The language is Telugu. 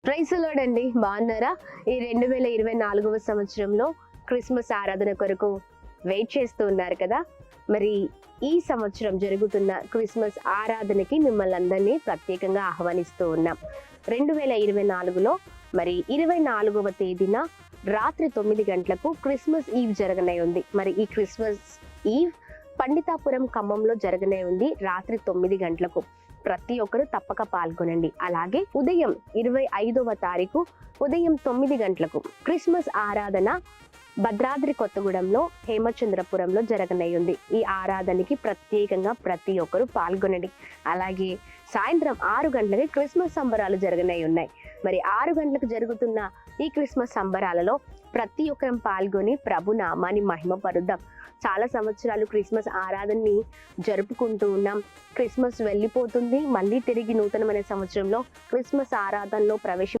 ప్రైజ్ లార్డ్ అండి, బాగున్నారా? ఈ 2024వ సంవత్సరంలో క్రిస్మస్ ఆరాధన కొరకు వెయిట్ చేస్తూ ఉన్నారు కదా. మరి ఈ సంవత్సరం జరుగుతున్న క్రిస్మస్ ఆరాధనకి మిమ్మల్ని అందరినీ ప్రత్యేకంగా ఆహ్వానిస్తూ ఉన్నాం. 2024లో మరి 24వ తేదీన రాత్రి 9 గంటలకు క్రిస్మస్ ఈవ్ జరగనే ఉంది. మరి ఈ క్రిస్మస్ ఈవ్ పండితాపురం ఖమ్మంలో జరగనే ఉంది రాత్రి 9 గంటలకు. ప్రతి ఒక్కరు తప్పక పాల్గొనండి. అలాగే ఉదయం 25వ తారీఖు ఉదయం 9 గంటలకు క్రిస్మస్ ఆరాధన భద్రాద్రి కొత్తగూడెంలో హేమచంద్రపురంలో జరగనేయుంది. ఈ ఆరాధనకి ప్రత్యేకంగా ప్రతి ఒక్కరు పాల్గొనండి. అలాగే సాయంత్రం 6 గంటలకి క్రిస్మస్ సంబరాలు జరగనే ఉన్నాయి. మరి 6 గంటలకు జరుగుతున్న ఈ క్రిస్మస్ సంబరాలలో ప్రతి ఒక్కరం పాల్గొని ప్రభు నామాన్ని మహిమపరుద్దాం. చాలా సంవత్సరాలు క్రిస్మస్ ఆరాధనని జరుపుకుంటూ ఉన్నాం. క్రిస్మస్ వెళ్ళిపోతుంది, మళ్ళీ తిరిగి నూతనమైన సంవత్సరంలో క్రిస్మస్ ఆరాధనలో